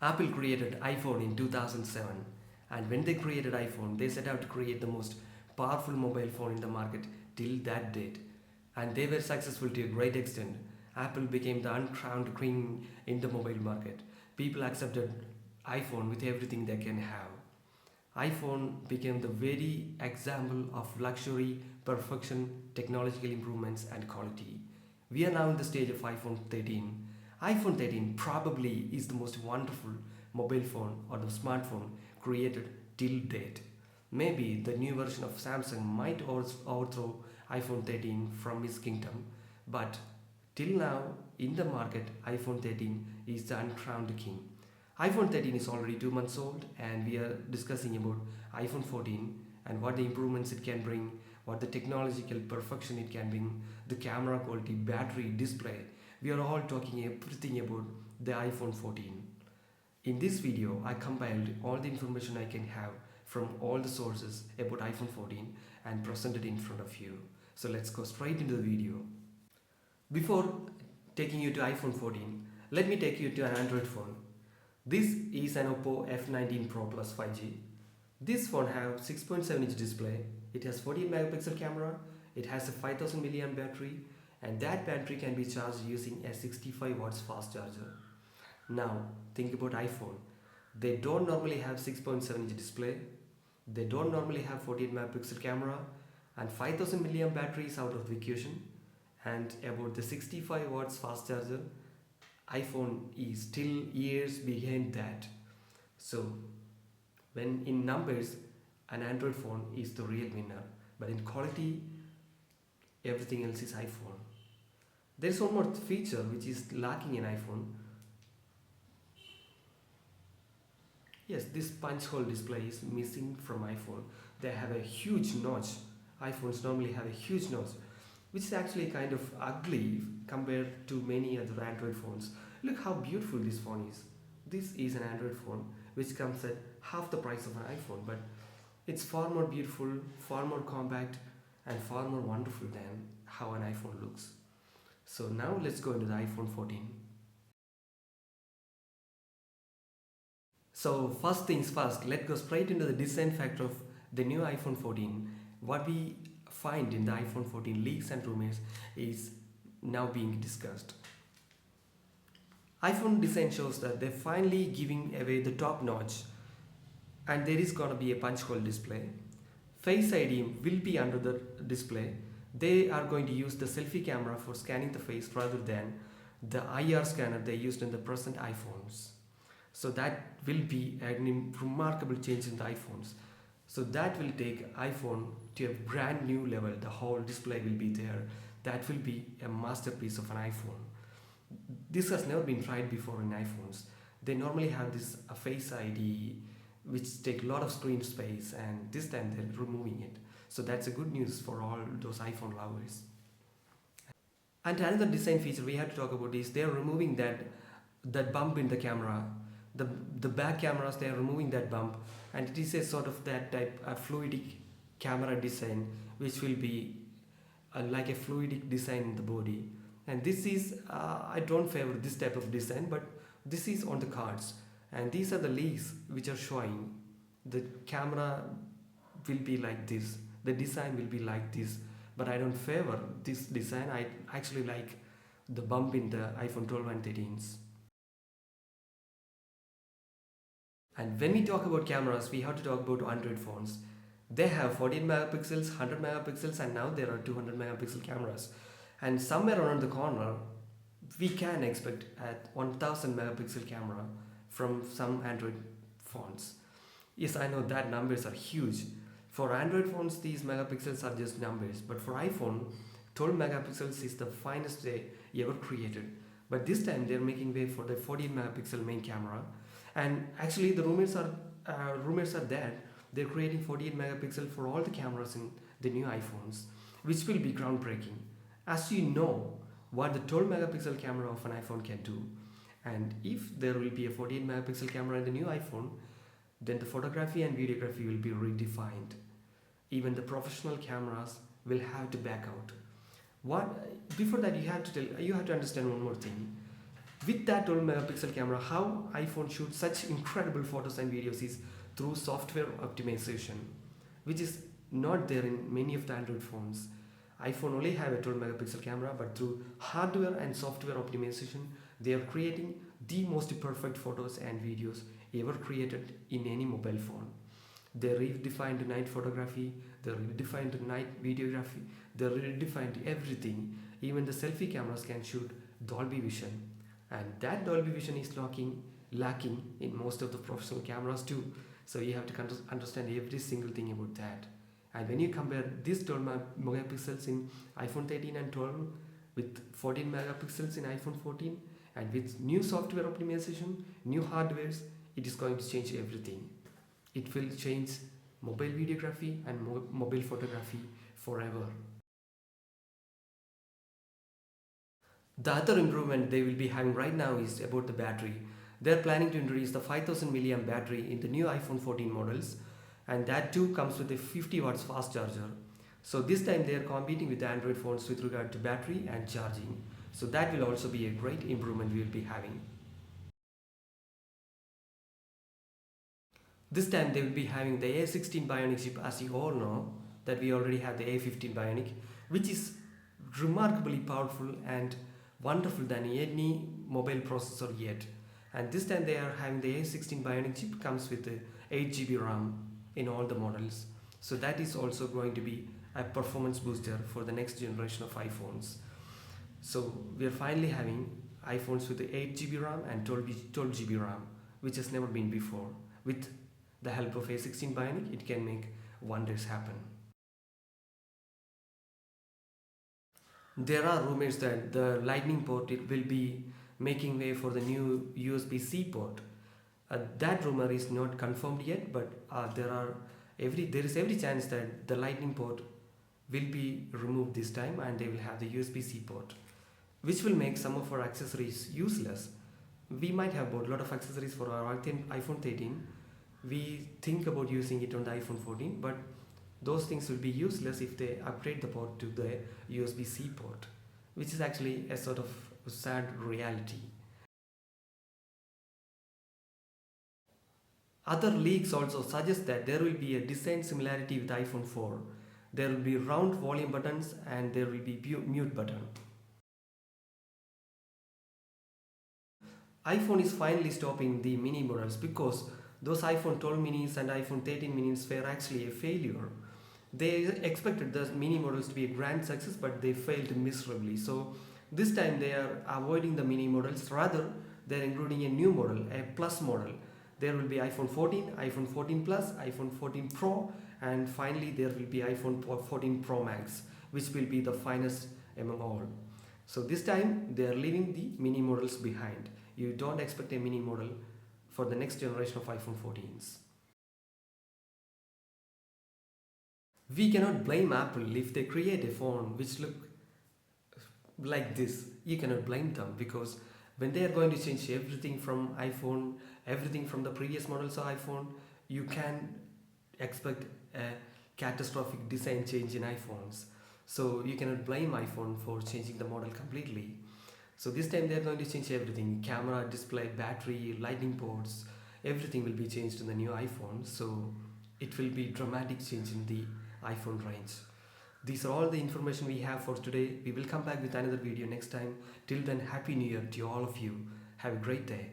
Apple created iPhone in 2007, and when they created iPhone, they set out to create the most powerful mobile phone in the market till that date. And they were successful to a great extent. Apple became the uncrowned queen in the mobile market. People accepted iPhone with everything they can have. iPhone became the very example of luxury, perfection, technological improvements, and quality. We are now in the stage of iPhone 13. iPhone 13 probably is the most wonderful mobile phone or the smartphone created till date. Maybe the new version of Samsung might overthrow iPhone 13 from its kingdom, but till now in the market, iPhone 13 is the uncrowned king. iPhone 13 is already 2 months old, and we are discussing about iPhone 14 and what the improvements it can bring, what the technological perfection it can bring, the camera quality, battery, display. We are all talking everything about the iPhone 14. In this video, I compiled all the information I can have from all the sources about iPhone 14 and presented in front of you. So let's go straight into the video. Before taking you to iPhone 14, let me take you to an Android phone. This is an Oppo F19 Pro Plus 5G. This phone has 6.7-inch display. It has 14 megapixel camera. It has a 5000 milliamp battery, and that battery can be charged using a 65 watts fast charger. Now think about iPhone. They don't normally have 6.7-inch display. They don't normally have 14 megapixel camera, and 5000 milliamp battery is out of the equation. And about the 65 watts fast charger, iPhone is still years behind that. So when in numbers, an Android phone is the real winner, but in quality, everything else is iPhone. There's one more feature which is lacking in iPhone. Yes, this punch hole display is missing from iPhone. They have a huge notch. iPhones normally have a huge notch, which is actually kind of ugly compared to many other Android phones. Look how beautiful this phone is. This is an Android phone which comes at half the price of an iPhone, but it's far more beautiful, far more compact, and far more wonderful than how an iPhone looks. So now let's go into the iPhone 14. So first things first, let's go straight into the design factor of the new iPhone 14. What we find in the iPhone 14 leaks and rumors is now being discussed. iPhone design shows that they're finally giving away the top notch, and there is gonna be a punch hole display. Face ID will be under the display. They are going to use the selfie camera for scanning the face rather than the IR scanner they used in the present iPhones. So that will be a remarkable change in the iPhones. So that will take iPhone to a brand new level. The whole display will be there. That will be a masterpiece of an iPhone. This has never been tried before in iPhones. They normally have this Face ID which take a lot of screen space, and this time they're removing it. So that's a good news for all those iPhone lovers. And another design feature we have to talk about is they're removing that bump in the camera. The back cameras, they are removing that bump, and it is a sort of that type of fluidic camera design which will be like a fluidic design in the body. And this is I don't favor this type of design, but this is on the cards, and these are the leaks which are showing the camera will be like this, the design will be like this, but I don't favor this design. I actually like the bump in the iPhone 12 and 13s. And when we talk about cameras, we have to talk about Android phones. They have 14 megapixels, 100 megapixels, and now there are 200 megapixel cameras. And somewhere around the corner, we can expect a 1000 megapixel camera from some Android phones. Yes, I know that numbers are huge. For Android phones, these megapixels are just numbers, but for iPhone, 12 megapixels is the finest they ever created. But this time they're making way for the 14 megapixel main camera. And actually the rumors are that they're creating 48 megapixel for all the cameras in the new iPhones, which will be groundbreaking. As you know what the 12 megapixel camera of an iPhone can do, and if there will be a 48 megapixel camera in the new iPhone, then the photography and videography will be redefined. Even the professional cameras will have to back out. Before that, you have to understand one more thing. With that 12 megapixel camera, how iPhone shoots such incredible photos and videos is through software optimization, which is not there in many of the Android phones. iPhone only have a 12 megapixel camera, but through hardware and software optimization, they are creating the most perfect photos and videos ever created in any mobile phone. They redefined night photography, they redefined night videography, they redefined everything. Even the selfie cameras can shoot Dolby Vision, and that Dolby Vision is lacking in most of the professional cameras too. So you have to understand every single thing about that. And when you compare these 12 megapixels in iPhone 13 and 12 with 14 megapixels in iPhone 14, and with new software optimization, new hardwares, it is going to change everything. It will change mobile videography and mobile photography forever. The other improvement they will be having right now is about the battery. They are planning to introduce the 5000 milliamp battery in the new iPhone 14 models, and that too comes with a 50 watts fast charger. So this time they are competing with the Android phones with regard to battery and charging. So that will also be a great improvement we will be having. This time they will be having the A16 Bionic chip, as you all know that we already have the A15 Bionic, which is remarkably powerful and wonderful than any mobile processor yet. And this time they are having the A16 Bionic chip comes with the 8 GB RAM in all the models. So that is also going to be a performance booster for the next generation of iPhones. So we are finally having iPhones with the 8 GB RAM and 12 GB RAM, which has never been before. With the help of A16 Bionic, it can make wonders happen. There are rumors that the Lightning port it will be making way for the new USB-C port. That rumor is not confirmed yet, but there is every chance that the Lightning port will be removed this time, and they will have the USB-C port, which will make some of our accessories useless. We might have bought a lot of accessories for our iPhone 13. We think about using it on the iPhone 14, but those things will be useless if they upgrade the port to the USB-C port, which is actually a sort of sad reality. Other leaks also suggest that there will be a design similarity with iPhone 4. There will be round volume buttons and there will be mute button. iPhone is finally stopping the mini models because those iPhone 12 minis and iPhone 13 minis were actually a failure. They expected the mini models to be a grand success, but they failed miserably. So this time they are avoiding the mini models, rather they are including a new model, a plus model. There will be iPhone 14, iPhone 14 Plus, iPhone 14 Pro, and finally there will be iPhone 14 Pro Max, which will be the finest among all. So this time they are leaving the mini models behind. You don't expect a mini model for the next generation of iPhone 14s. We cannot blame Apple if they create a phone which look like this. You cannot blame them because when they are going to change everything from iPhone, everything from the previous models of iPhone, you can expect a catastrophic design change in iPhones. So you cannot blame iPhone for changing the model completely. So this time they are going to change everything: camera, display, battery, lightning ports. Everything will be changed in the new iPhone. So it will be dramatic change in the iPhone range. These are all the information we have for today. We will come back with another video next time. Till then, Happy New Year to all of you. Have a great day.